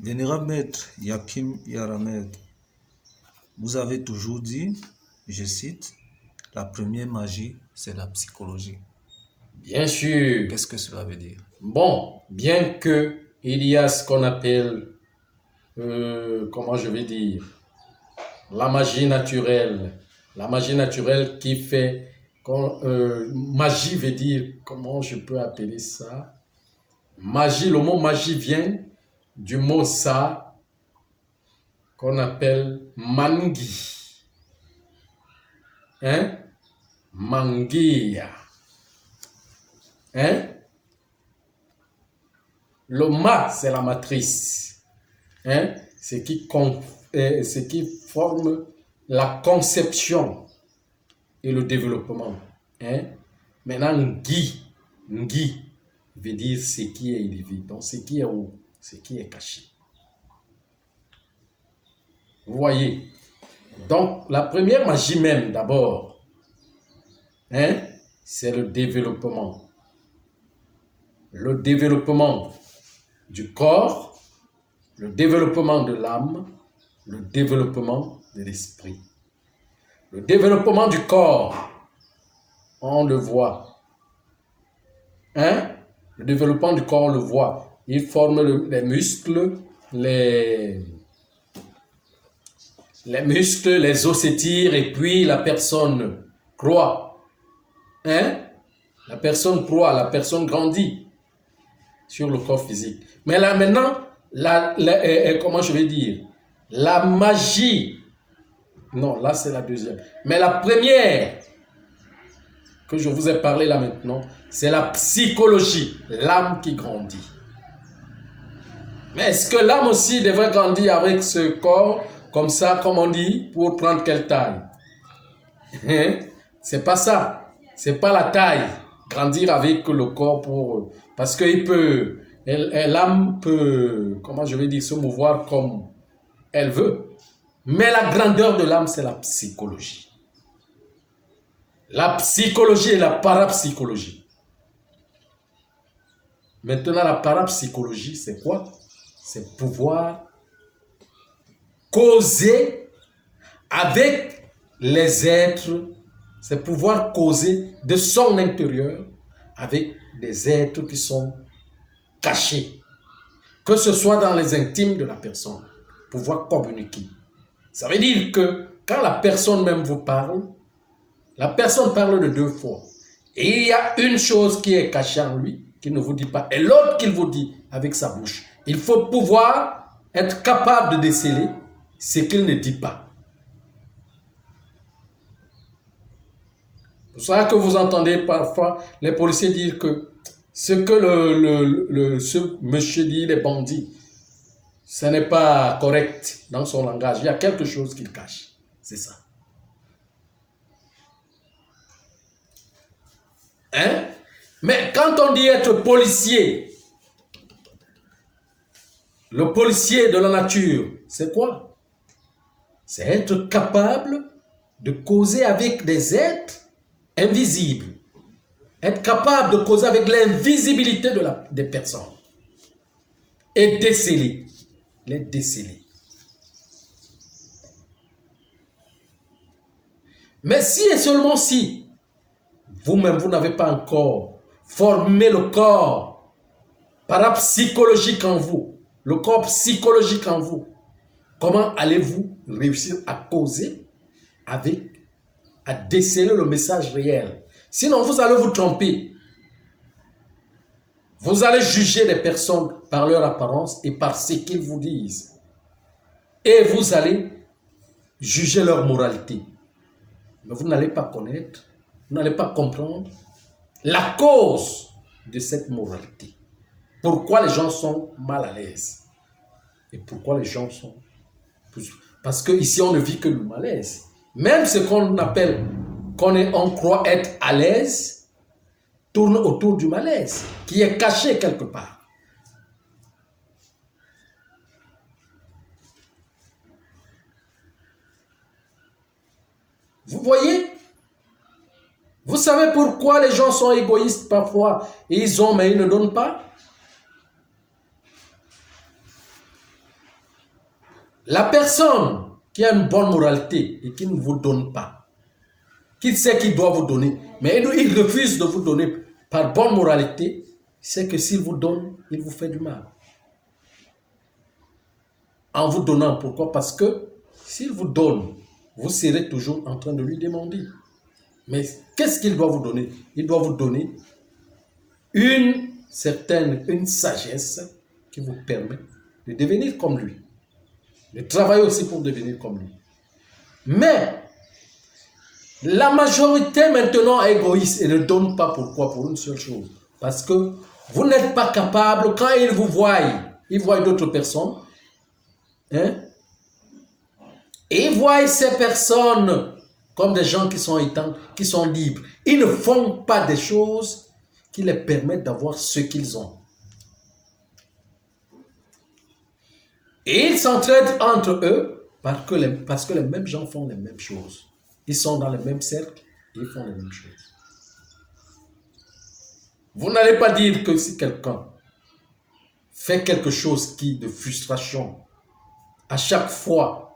Vénérable maître Yakim Yaramed, vous avez toujours dit, je cite, la première magie, c'est la psychologie. Bien sûr. Qu'est-ce que cela veut dire? Bon, bien que il y a ce qu'on appelle, comment je vais dire, la magie naturelle. La magie naturelle qui fait, magie veut dire, comment je peux appeler ça? Magie, le mot magie vient du mot ça qu'on appelle mangi. Hein? Mangia. Hein? Le ma, c'est la matrice. Hein? Ce qui forme la conception et le développement. Hein? Maintenant, ngi veut dire ce qui est élevé. Donc, ce qui est haut, ce qui est caché. Vous voyez? Donc, la première magie même, d'abord, hein, c'est le développement. Le développement du corps, le développement de l'âme, le développement de l'esprit. Le développement du corps, on le voit. Hein? Le développement du corps, on le voit. Il forme les muscles, les muscles, les os s'étirent et puis la personne croît. Hein? La personne croît, la personne grandit sur le corps physique. Mais là maintenant, comment je vais dire? La magie, non, là c'est la deuxième. Mais la première que je vous ai parlé là maintenant, c'est la psychologie, l'âme qui grandit. Mais est-ce que l'âme aussi devrait grandir avec ce corps, comme ça, comme on dit, pour prendre quelle taille? Hein? C'est pas ça. C'est pas la taille. Grandir avec le corps pour... Parce que l'âme peut, comment je vais dire, se mouvoir comme elle veut. Mais la grandeur de l'âme, c'est la psychologie. La psychologie et la parapsychologie. Maintenant, la parapsychologie, c'est quoi? C'est pouvoir causer avec les êtres, c'est pouvoir causer de son intérieur avec des êtres qui sont cachés, que ce soit dans les intimes de la personne, pouvoir communiquer. Ça veut dire que quand la personne même vous parle, la personne parle de deux fois. Et il y a une chose qui est cachée en lui, qu'il ne vous dit pas, et l'autre qu'il vous dit avec sa bouche. Il faut pouvoir être capable de déceler ce qu'il ne dit pas. C'est pour ça que vous entendez parfois les policiers dire que ce que ce monsieur dit, les bandits, ce n'est pas correct dans son langage. Il y a quelque chose qu'il cache. C'est ça. Hein? Mais quand on dit être policier, le policier de la nature, c'est quoi? C'est être capable de causer avec des êtres invisibles. Être capable de causer avec l'invisibilité des personnes. Et déceler. Les déceler. Mais si et seulement si, vous-même, vous n'avez pas encore formé le corps parapsychologique en vous, le corps psychologique en vous, comment allez-vous réussir à causer avec, à déceler le message réel? Sinon, vous allez vous tromper. Vous allez juger les personnes par leur apparence et par ce qu'ils vous disent. Et vous allez juger leur moralité. Mais vous n'allez pas connaître, vous n'allez pas comprendre la cause de cette moralité. Pourquoi les gens sont mal à l'aise? Et pourquoi les gens sont... Parce qu'ici, on ne vit que le malaise. Même ce qu'on appelle, on croit être à l'aise, tourne autour du malaise, qui est caché quelque part. Vous voyez? Vous savez pourquoi les gens sont égoïstes parfois? Ils ont, mais ils ne donnent pas. La personne qui a une bonne moralité et qui ne vous donne pas, qui sait qu'il doit vous donner, mais il refuse de vous donner par bonne moralité, c'est que s'il vous donne, il vous fait du mal. En vous donnant, pourquoi? Parce que s'il vous donne, vous serez toujours en train de lui demander. Mais qu'est-ce qu'il doit vous donner? Il doit vous donner une sagesse qui vous permet de devenir comme lui. De travailler aussi pour devenir comme lui. Mais la majorité maintenant est égoïste et ne donne pas. Pourquoi? Pour une seule chose. Parce que vous n'êtes pas capable, quand ils vous voient, ils voient d'autres personnes, hein, et ils voient ces personnes comme des gens qui sont libres. Ils ne font pas des choses qui les permettent d'avoir ce qu'ils ont. Et ils s'entraident entre eux parce que les mêmes gens font les mêmes choses. Ils sont dans le même cercle et ils font les mêmes choses. Vous n'allez pas dire que si quelqu'un fait quelque chose de frustration, à chaque fois,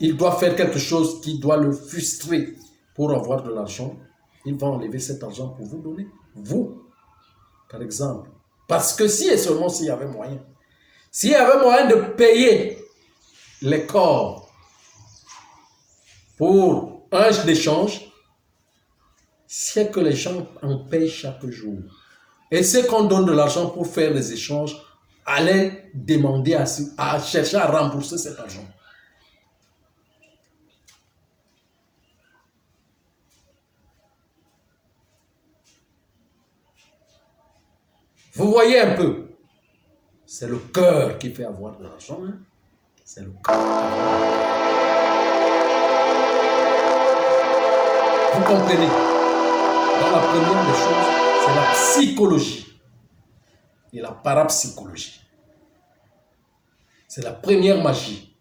il doit faire quelque chose qui doit le frustrer pour avoir de l'argent, il va enlever cet argent pour vous donner. Vous, par exemple. Parce que si et seulement s'il y avait moyen. S'il y avait moyen de payer les corps pour un échange, c'est que les gens en payent chaque jour. Et ceux qu'on donne de l'argent pour faire les échanges allaient demander à chercher à rembourser cet argent. Vous voyez un peu, c'est le cœur qui fait avoir de l'argent. Hein? C'est le cœur. Vous comprenez? Dans la première des choses, c'est la psychologie et la parapsychologie. C'est la première magie.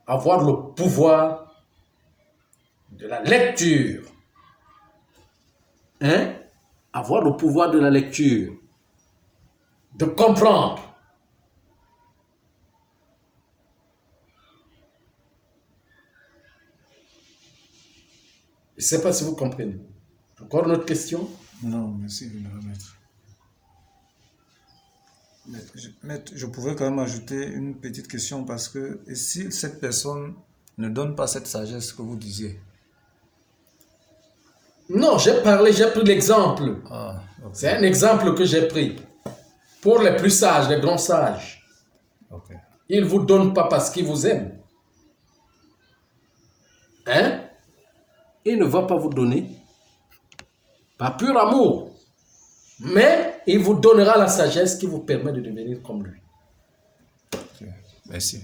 Avoir le pouvoir de la lecture. Hein? Avoir le pouvoir de la lecture, de comprendre. Je ne sais pas si vous comprenez. Encore une autre question? Non, merci de me remettre. Maître, je pouvais quand même ajouter une petite question parce que si cette personne ne donne pas cette sagesse que vous disiez? Non, j'ai pris l'exemple. Ah, okay. C'est un exemple que j'ai pris. Pour les plus sages, les grands sages. Okay. Ils ne vous donnent pas parce qu'ils vous aiment. Hein? Il ne va pas vous donner par pur amour. Mais il vous donnera la sagesse qui vous permet de devenir comme lui. Okay. Merci.